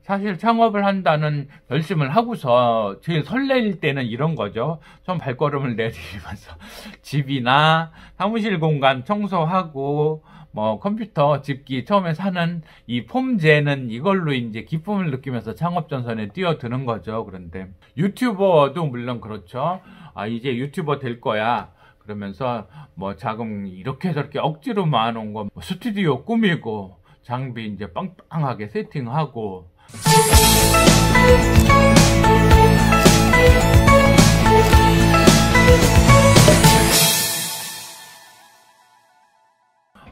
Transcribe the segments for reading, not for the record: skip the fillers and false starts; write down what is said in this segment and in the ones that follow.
사실 창업을 한다는 결심을 하고서 제일 설레일 때는 이런 거죠. 좀 발걸음을 내디디면서 집이나 사무실 공간 청소하고 뭐 컴퓨터 집기 처음에 사는 이 폼재는 이걸로 이제 기쁨을 느끼면서 창업 전선에 뛰어드는 거죠. 그런데 유튜버도 물론 그렇죠. 이제 유튜버 될 거야 그러면서 뭐 자금 이렇게 저렇게 억지로 모아놓은 거 스튜디오 꾸미고 장비 이제 빵빵하게 세팅하고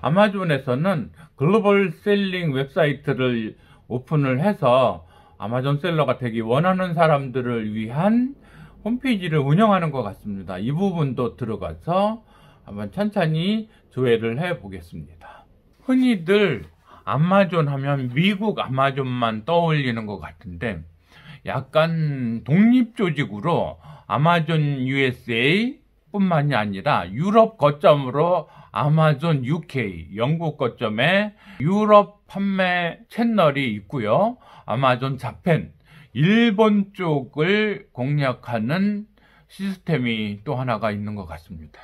아마존에서는 글로벌 셀링 웹사이트를 오픈을 해서 아마존 셀러가 되기 원하는 사람들을 위한 홈페이지를 운영하는 것 같습니다. 이 부분도 들어가서 한번 천천히 조회를 해 보겠습니다. 흔히들 아마존 하면 미국 아마존만 떠올리는 것 같은데 약간 독립조직으로 아마존 USA 뿐만이 아니라 유럽 거점으로 아마존 UK, 영국 거점에 유럽 판매 채널이 있고요. 아마존 자펜, 일본 쪽을 공략하는 시스템이 또 하나가 있는 것 같습니다.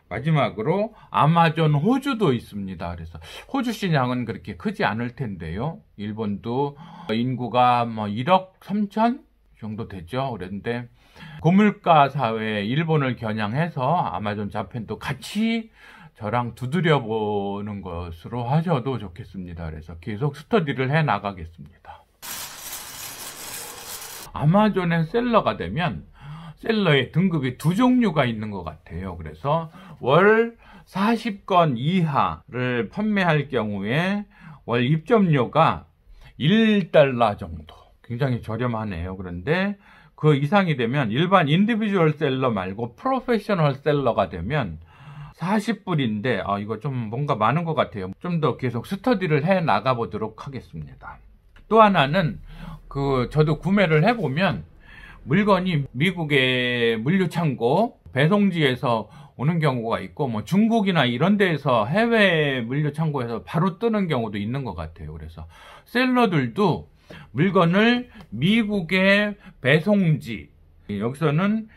마지막으로 아마존 호주도 있습니다. 그래서 호주 시장은 그렇게 크지 않을 텐데요. 일본도 인구가 뭐 1억 3천 정도 되죠. 그런데 고물가 사회 일본을 겨냥해서 아마존 자펜도 같이 저랑 두드려 보는 것으로 하셔도 좋겠습니다. 그래서 계속 스터디를 해 나가겠습니다. 아마존의 셀러가 되면 셀러의 등급이 두 종류가 있는 것 같아요. 그래서 월 40건 이하를 판매할 경우에 월 입점료가 1달러 정도. 굉장히 저렴하네요. 그런데 그 이상이 되면 일반 인디비주얼 셀러 말고 프로페셔널 셀러가 되면 40불인데 이거 좀 뭔가 많은 것 같아요. 좀 더 계속 스터디를 해 나가 보도록 하겠습니다. 또 하나는 저도 구매를 해보면 물건이 미국의 물류창고 배송지에서 오는 경우가 있고 뭐 중국이나 이런 데에서 해외 물류창고에서 바로 뜨는 경우도 있는 것 같아요. 그래서 셀러들도 물건을 미국의 배송지, 여기서는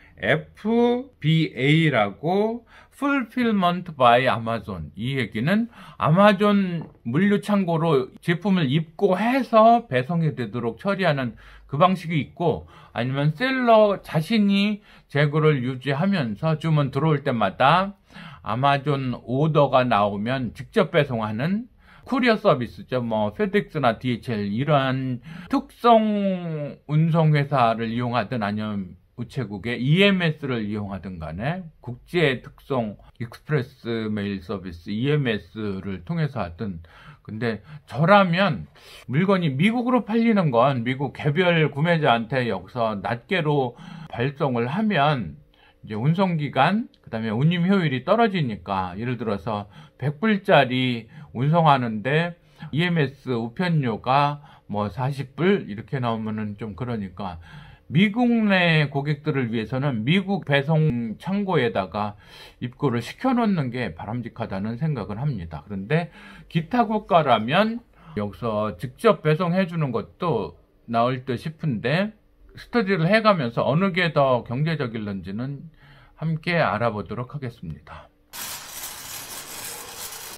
FBA라고 Fulfillment by Amazon, 이 얘기는 아마존 물류창고로 제품을 입고해서 배송이 되도록 처리하는 그 방식이 있고, 아니면 셀러 자신이 재고를 유지하면서 주문 들어올 때마다 아마존 오더가 나오면 직접 배송하는 쿠리어 서비스죠. 뭐 페덱스나 DHL 이러한 특성 운송회사를 이용하든 아니면 우체국의 EMS를 이용하든 간에 국제 특송 익스프레스 메일 서비스 EMS를 통해서 하든, 근데 저라면 물건이 미국으로 팔리는 건 미국 개별 구매자한테 여기서 낱개로 발송을 하면 이제 운송기간, 그 다음에 운임 효율이 떨어지니까, 예를 들어서 100불짜리 운송하는데 EMS 우편료가 뭐 40불 이렇게 나오면은 좀 그러니까 미국 내 고객들을 위해서는 미국 배송 창고에다가 입고를 시켜놓는 게 바람직하다는 생각을 합니다. 그런데 기타 국가라면 여기서 직접 배송해 주는 것도 나을 듯 싶은데, 스터디를 해가면서 어느 게 더 경제적일런지는 함께 알아보도록 하겠습니다.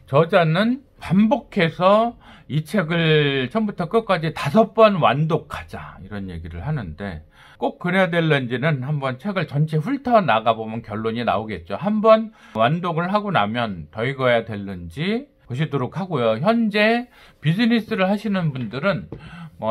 저자는 반복해서 이 책을 처음부터 끝까지 5번 완독하자 이런 얘기를 하는데, 꼭 그래야 될런지는 한번 책을 전체 훑어 나가보면 결론이 나오겠죠. 한번 완독을 하고 나면 더 읽어야 될런지 보시도록 하고요. 현재 비즈니스를 하시는 분들은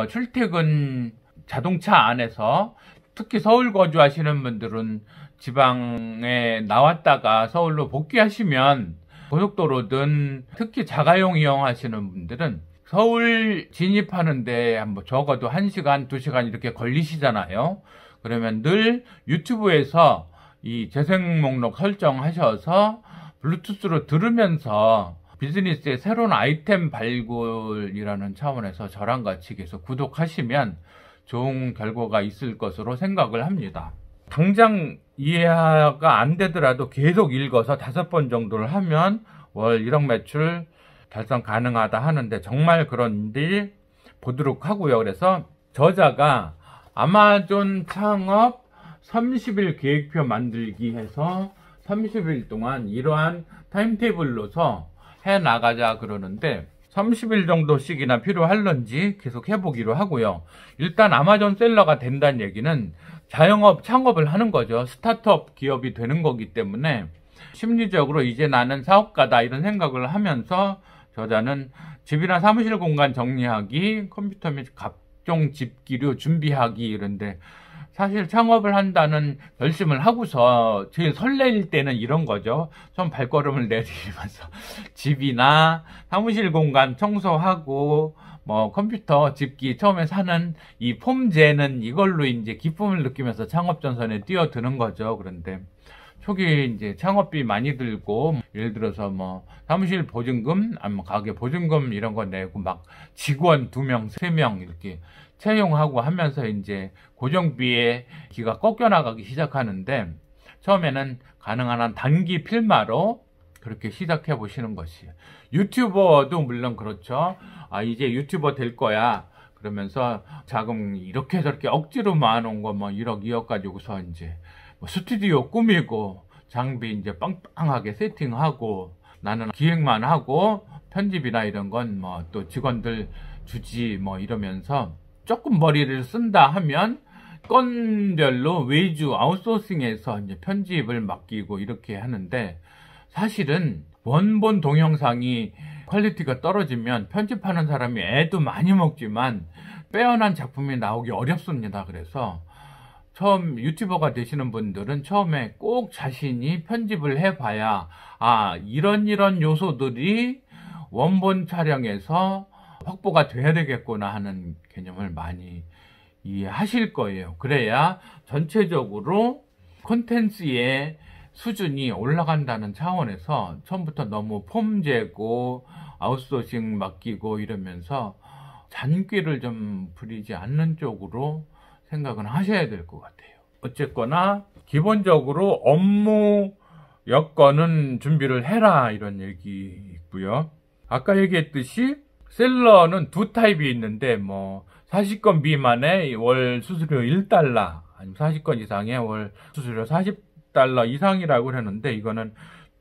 출퇴근 자동차 안에서, 특히 서울 거주하시는 분들은 지방에 나왔다가 서울로 복귀하시면 고속도로든 특히 자가용 이용하시는 분들은 서울 진입하는데 적어도 1시간, 2시간 이렇게 걸리시잖아요. 그러면 늘 유튜브에서 이 재생 목록 설정하셔서 블루투스로 들으면서 비즈니스의 새로운 아이템 발굴이라는 차원에서 저랑 같이 계속 구독하시면 좋은 결과가 있을 것으로 생각을 합니다. 당장 이해가 안 되더라도 계속 읽어서 5번 정도를 하면 월 1억 매출 달성 가능하다 하는데, 정말 그런지 보도록 하고요. 그래서 저자가 아마존 창업 30일 계획표 만들기 해서 30일 동안 이러한 타임테이블로서 해 나가자 그러는데 30일 정도씩이나 필요할런지 계속 해보기로 하고요. 일단 아마존 셀러가 된다는 얘기는 자영업 창업을 하는 거죠. 스타트업 기업이 되는 거기 때문에 심리적으로 이제 나는 사업가다 이런 생각을 하면서 저자는 집이나 사무실 공간 정리하기, 컴퓨터 및 각종 집기류 준비하기 이런데 사실 창업을 한다는 결심을 하고서 제일 설레일 때는 이런 거죠. 좀 발걸음을 내디디면서 집이나 사무실 공간 청소하고 뭐 컴퓨터 집기 처음에 사는 이 폼제는 이걸로 이제 기쁨을 느끼면서 창업 전선에 뛰어드는 거죠. 그런데 초기 이제 창업비 많이 들고 예를 들어서 뭐 사무실 보증금 아니면 가게 보증금 이런 거 내고 막 직원 2명, 3명 이렇게 채용하고 하면서 이제 고정비의 기가 꺾여나가기 시작하는데 처음에는 가능한 한 단기 필마로 그렇게 시작해 보시는 것이 유튜버도 물론 그렇죠. 이제 유튜버 될 거야 그러면서 자금 이렇게 저렇게 억지로 모아놓은 거 뭐 1억 2억 가지고서 이제 뭐 스튜디오 꾸미고 장비 이제 빵빵하게 세팅하고 나는 기획만 하고 편집이나 이런 건 뭐 또 직원들 주지 뭐 이러면서 조금 머리를 쓴다 하면 건별로 외주 아웃소싱해서 이제 편집을 맡기고 이렇게 하는데 사실은 원본 동영상이 퀄리티가 떨어지면 편집하는 사람이 애도 많이 먹지만 빼어난 작품이 나오기 어렵습니다. 그래서 처음 유튜버가 되시는 분들은 처음에 꼭 자신이 편집을 해봐야 이런 요소들이 원본 촬영에서 확보가 돼야 되겠구나 하는 개념을 많이 이해하실 거예요. 그래야 전체적으로 콘텐츠의 수준이 올라간다는 차원에서 처음부터 너무 폼재고 아웃소싱 맡기고 이러면서 잔꾀를 좀 부리지 않는 쪽으로 생각은 하셔야 될 것 같아요. 어쨌거나 기본적으로 업무 여건은 준비를 해라 이런 얘기 있고요. 아까 얘기했듯이 셀러는 두 타입이 있는데 뭐 40건 미만의 월 수수료 $1 아니면 40건 이상의 월 수수료 $40 이상이라고 했는데 이거는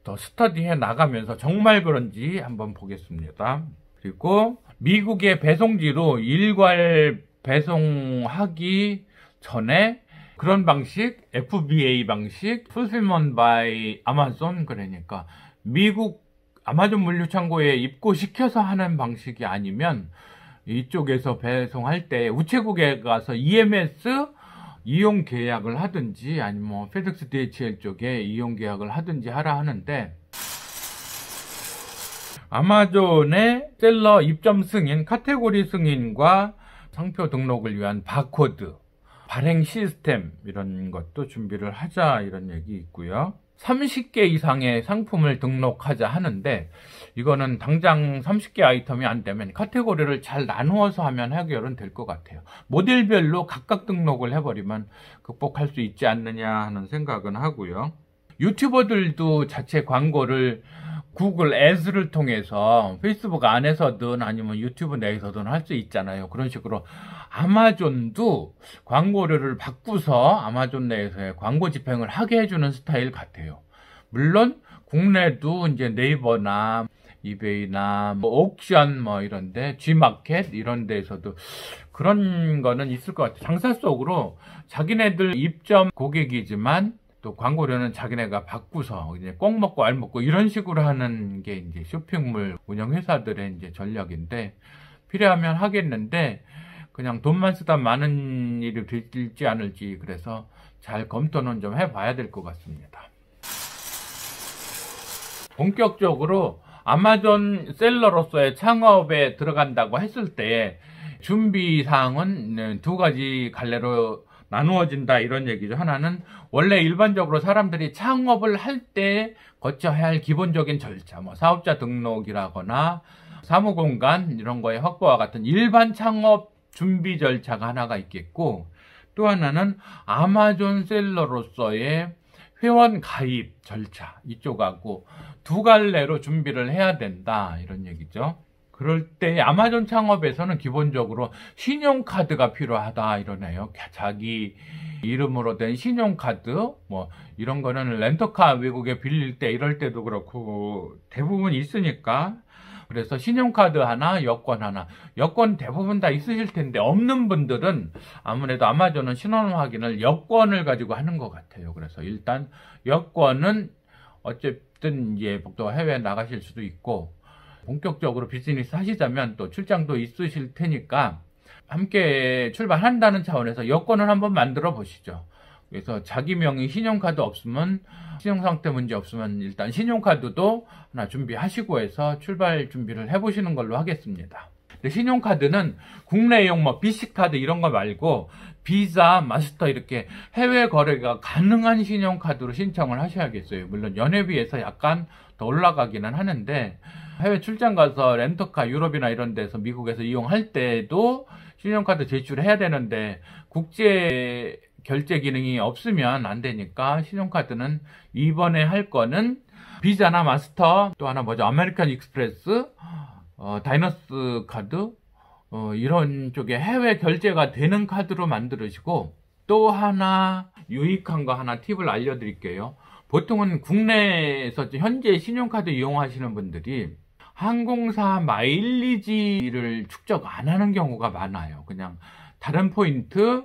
더 스터디해 나가면서 정말 그런지 한번 보겠습니다. 그리고 미국의 배송지로 일괄 배송하기 전에 그런 방식, FBA 방식, Fulfillment by Amazon 그러니까 미국 아마존 물류창고에 입고시켜서 하는 방식이 아니면 이쪽에서 배송할 때 우체국에 가서 EMS 이용 계약을 하든지 아니면 뭐 FedEx DHL 쪽에 이용 계약을 하든지 하라 하는데 아마존의 셀러 입점 승인, 카테고리 승인과 상표 등록을 위한 바코드, 발행 시스템 이런 것도 준비를 하자 이런 얘기 있고요. 30개 이상의 상품을 등록하자 하는데 이거는 당장 30개 아이템이 안 되면 카테고리를 잘 나누어서 하면 해결은 될 것 같아요. 모델별로 각각 등록을 해버리면 극복할 수 있지 않느냐 하는 생각은 하고요. 유튜버들도 자체 광고를 구글 애드를 통해서 페이스북 안에서든 아니면 유튜브 내에서든 할 수 있잖아요. 그런 식으로 아마존도 광고료를 바꾸서 아마존 내에서의 광고 집행을 하게 해주는 스타일 같아요. 물론 국내도 이제 네이버나 이베이나 뭐 옥션 뭐 이런데 G마켓 이런 데에서도 그런 거는 있을 것 같아요. 장사 속으로 자기네들 입점 고객이지만 또 광고료는 자기네가 바꾸서 이제 꼭 먹고 알 먹고 이런 식으로 하는 게 이제 쇼핑몰 운영회사들의 이제 전략인데 필요하면 하겠는데 그냥 돈만 쓰다 많은 일이 될지 않을지 그래서 잘 검토는 좀 해봐야 될 것 같습니다. 본격적으로 아마존 셀러로서의 창업에 들어간다고 했을 때 준비사항은 두 가지 갈래로 나누어진다 이런 얘기죠. 하나는 원래 일반적으로 사람들이 창업을 할 때 거쳐야 할 기본적인 절차, 뭐 사업자 등록이라거나 사무공간 이런 거의 확보와 같은 일반 창업 준비 절차가 하나가 있겠고 또 하나는 아마존 셀러로서의 회원 가입 절차 이쪽하고 두 갈래로 준비를 해야 된다 이런 얘기죠. 그럴 때 아마존 창업에서는 기본적으로 신용카드가 필요하다 이러네요. 자기 이름으로 된 신용카드, 뭐 이런 거는 렌터카 외국에 빌릴 때 이럴 때도 그렇고 대부분 있으니까. 그래서 신용카드 하나, 여권 하나. 여권 대부분 다 있으실 텐데 없는 분들은 아무래도 아마존은 신원 확인을 여권을 가지고 하는 것 같아요. 그래서 일단 여권은 어쨌든 이제 또 해외 나가실 수도 있고 본격적으로 비즈니스 하시자면 또 출장도 있으실 테니까 함께 출발한다는 차원에서 여권을 한번 만들어 보시죠. 그래서 자기 명의 신용카드 없으면, 신용상태 문제 없으면 일단 신용카드도 하나 준비하시고 해서 출발 준비를 해보시는 걸로 하겠습니다. 신용카드는 국내용 뭐 BC카드 이런 거 말고 비자, 마스터 이렇게 해외 거래가 가능한 신용카드로 신청을 하셔야겠어요. 물론 연회비에서 약간 더 올라가기는 하는데 해외 출장 가서 렌터카 유럽이나 이런 데서 미국에서 이용할 때도 신용카드 제출해야 되는데 국제 결제 기능이 없으면 안 되니까 신용카드는 이번에 할 거는 비자나 마스터, 또 하나 뭐죠? 아메리칸 익스프레스, 다이너스 카드, 이런 쪽에 해외 결제가 되는 카드로 만들으시고, 또 하나 유익한 거 하나 팁을 알려드릴게요. 보통은 국내에서 현재 신용카드 이용하시는 분들이 항공사 마일리지를 축적 안 하는 경우가 많아요. 그냥 다른 포인트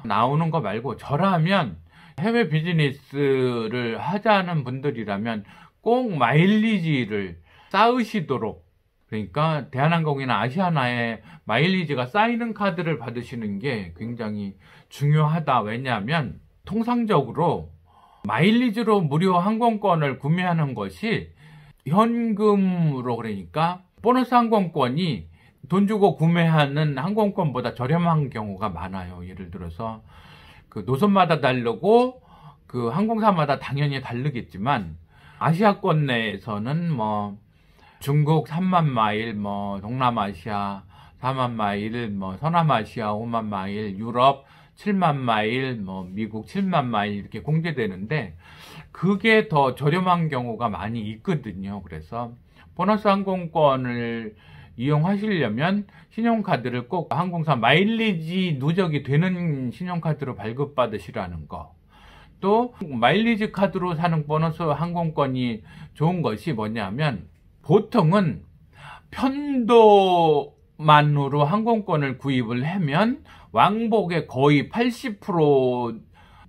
나오는 거 말고 저라면 해외 비즈니스를 하자는 분들이라면 꼭 마일리지를 쌓으시도록, 그러니까 대한항공이나 아시아나에 마일리지가 쌓이는 카드를 받으시는 게 굉장히 중요하다. 왜냐하면 통상적으로 마일리지로 무료 항공권을 구매하는 것이 현금으로, 그러니까 보너스 항공권이 돈 주고 구매하는 항공권보다 저렴한 경우가 많아요. 예를 들어서 그 노선마다 다르고 그 항공사마다 당연히 다르겠지만 아시아권 내에서는 뭐 중국 3만 마일, 뭐 동남아시아 4만 마일, 뭐 서남아시아 5만 마일, 유럽 7만 마일, 뭐 미국 7만 마일 이렇게 공제되는데 그게 더 저렴한 경우가 많이 있거든요. 그래서 보너스 항공권을 이용하시려면 신용카드를 꼭 항공사 마일리지 누적이 되는 신용카드로 발급받으시라는 거. 또 마일리지 카드로 사는 보너스 항공권이 좋은 것이 뭐냐면 보통은 편도만으로 항공권을 구입을 하면 왕복의 거의 80%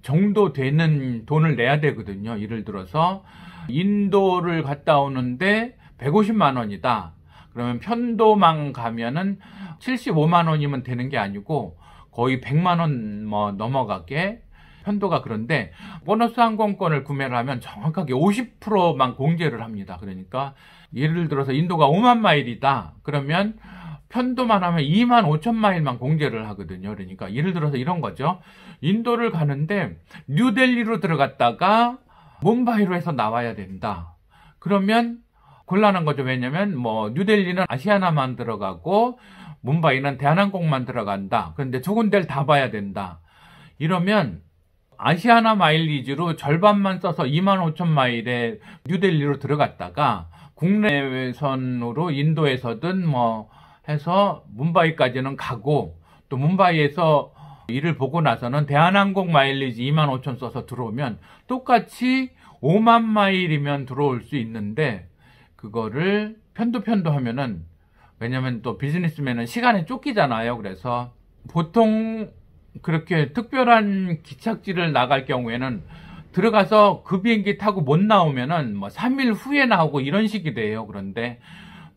정도 되는 돈을 내야 되거든요. 예를 들어서 인도를 갔다 오는데 150만 원이다. 그러면 편도만 가면은 75만 원이면 되는 게 아니고 거의 100만 원 뭐 넘어가게 편도가. 그런데 보너스 항공권을 구매를 하면 정확하게 50%만 공제를 합니다. 그러니까 예를 들어서 인도가 5만 마일이다. 그러면 편도만 하면 2만 5천 마일만 공제를 하거든요. 그러니까 예를 들어서 이런 거죠. 인도를 가는데 뉴델리로 들어갔다가 뭄바이로 해서 나와야 된다. 그러면 곤란한 거죠. 왜냐면 뭐 뉴델리는 아시아나만 들어가고 뭄바이는 대한항공만 들어간다. 그런데 두 군데를 다 봐야 된다. 이러면 아시아나 마일리지로 절반만 써서 2만 5천 마일에 뉴델리로 들어갔다가 국내선으로 인도에서든 뭐 해서 뭄바이까지는 가고 또 뭄바이에서 일을 보고 나서는 대한항공 마일리지 2만 5천 써서 들어오면 똑같이 5만 마일이면 들어올 수 있는데 그거를 편도 하면은, 왜냐면 또 비즈니스맨은 시간에 쫓기잖아요. 그래서 보통 그렇게 특별한 기착지를 나갈 경우에는 들어가서 그 비행기 타고 못 나오면은 뭐 3일 후에 나오고 이런 식이 돼요. 그런데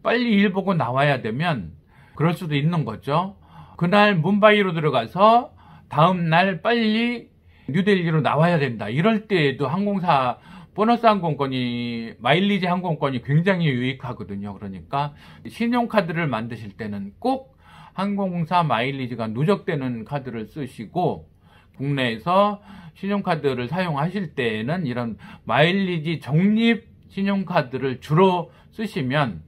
빨리 일 보고 나와야 되면 그럴 수도 있는 거죠. 그날 뭄바이로 들어가서 다음날 빨리 뉴델리로 나와야 된다. 이럴 때에도 항공사 보너스 항공권이, 마일리지 항공권이 굉장히 유익하거든요. 그러니까 신용카드를 만드실 때는 꼭 항공사 마일리지가 누적되는 카드를 쓰시고, 국내에서 신용카드를 사용하실 때에는 이런 마일리지 적립 신용카드를 주로 쓰시면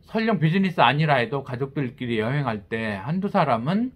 설령 비즈니스 아니라 해도 가족들끼리 여행할 때 한두 사람은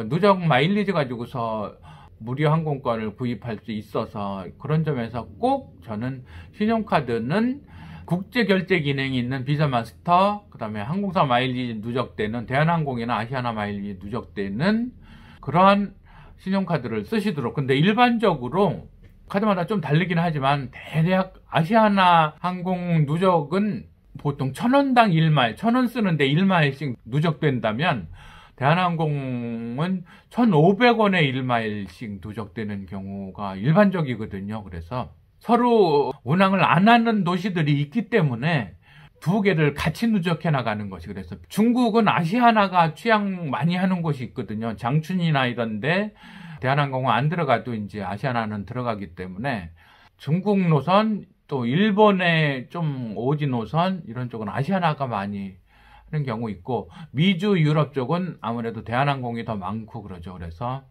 누적 마일리지 가지고서 무료 항공권을 구입할 수 있어서 그런 점에서 꼭 저는 신용카드는 국제 결제 기능이 있는 비자마스터, 그 다음에 항공사 마일리지 누적되는 대한항공이나 아시아나 마일리지 누적되는 그러한 신용카드를 쓰시도록. 근데 일반적으로 카드마다 좀 다르긴 하지만 대략 아시아나 항공 누적은 보통 1,000원당 1마일, 1,000원 쓰는데 1마일씩 누적된다면 대한항공은 1,500원에 1마일씩 누적되는 경우가 일반적이거든요. 그래서 서로 운항을 안 하는 도시들이 있기 때문에 두 개를 같이 누적해 나가는 것이. 그래서 중국은 아시아나가 취향 많이 하는 곳이 있거든요. 장춘이나 이런데 대한항공은 안 들어가도 이제 아시아나는 들어가기 때문에 중국 노선, 또 일본의 좀 오지 노선 이런 쪽은 아시아나가 많이 하는 경우 있고, 미주 유럽 쪽은 아무래도 대한항공이 더 많고 그러죠. 그래서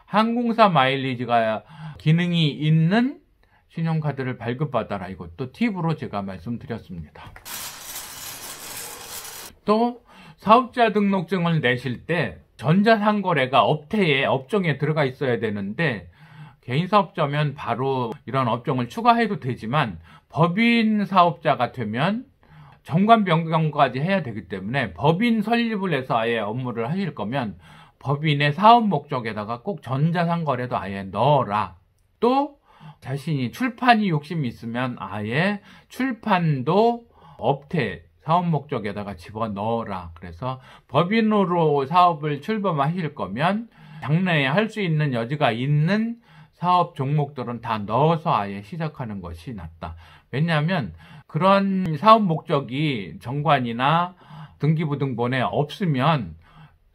항공사 마일리지가 기능이 있는 신용카드를 발급받아라, 이것도 팁으로 제가 말씀드렸습니다. 또 사업자 등록증을 내실 때 전자상거래가 업종에 들어가 있어야 되는데, 개인사업자면 바로 이런 업종을 추가해도 되지만 법인 사업자가 되면 정관 변경까지 해야 되기 때문에 법인 설립을 해서 아예 업무를 하실 거면 법인의 사업 목적에다가 꼭 전자상거래도 아예 넣어라. 또 자신이 출판이 욕심이 있으면 아예 출판도 업태 사업 목적에다가 집어넣어라. 그래서 법인으로 사업을 출범하실 거면 장래에 할 수 있는 여지가 있는 사업 종목들은 다 넣어서 아예 시작하는 것이 낫다. 왜냐하면 그런 사업 목적이 정관이나 등기부등본에 없으면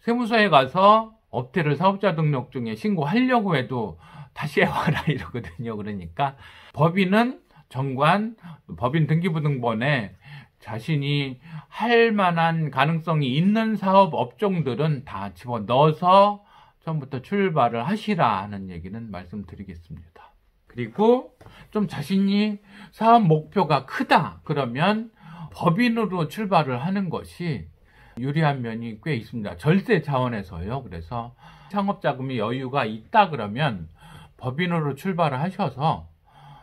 세무서에 가서 업태를 사업자 등록증에 신고하려고 해도 다시 해와라 이러거든요. 그러니까 법인은 정관, 법인 등기부등본에 자신이 할 만한 가능성이 있는 사업 업종들은 다 집어넣어서 처음부터 출발을 하시라 하는 얘기는 말씀드리겠습니다. 그리고 좀 자신이 사업 목표가 크다 그러면 법인으로 출발을 하는 것이 유리한 면이 꽤 있습니다. 절세 차원에서요. 그래서 창업자금이 여유가 있다 그러면 법인으로 출발을 하셔서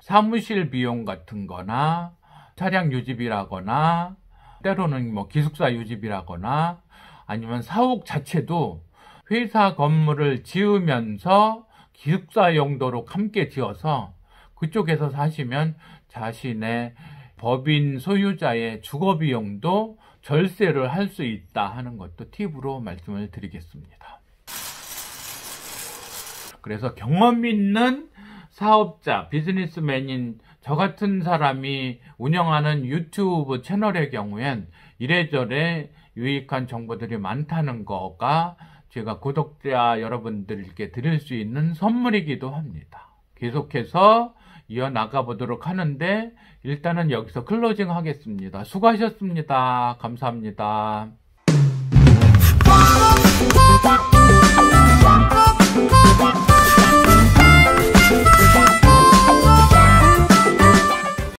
사무실 비용 같은 거나 차량 유지비라거나 때로는 뭐 기숙사 유지비라거나 아니면 사옥 자체도 회사 건물을 지으면서 기숙사 용도로 함께 지어서 그쪽에서 사시면 자신의 법인 소유자의 주거 비용도 절세를 할 수 있다 하는 것도 팁으로 말씀을 드리겠습니다. 그래서 경험 있는 사업자, 비즈니스맨인 저 같은 사람이 운영하는 유튜브 채널의 경우엔 이래저래 유익한 정보들이 많다는 거가 제가 구독자 여러분들께 드릴 수 있는 선물이기도 합니다. 계속해서 이어나가 보도록 하는데 일단은 여기서 클로징 하겠습니다. 수고하셨습니다. 감사합니다.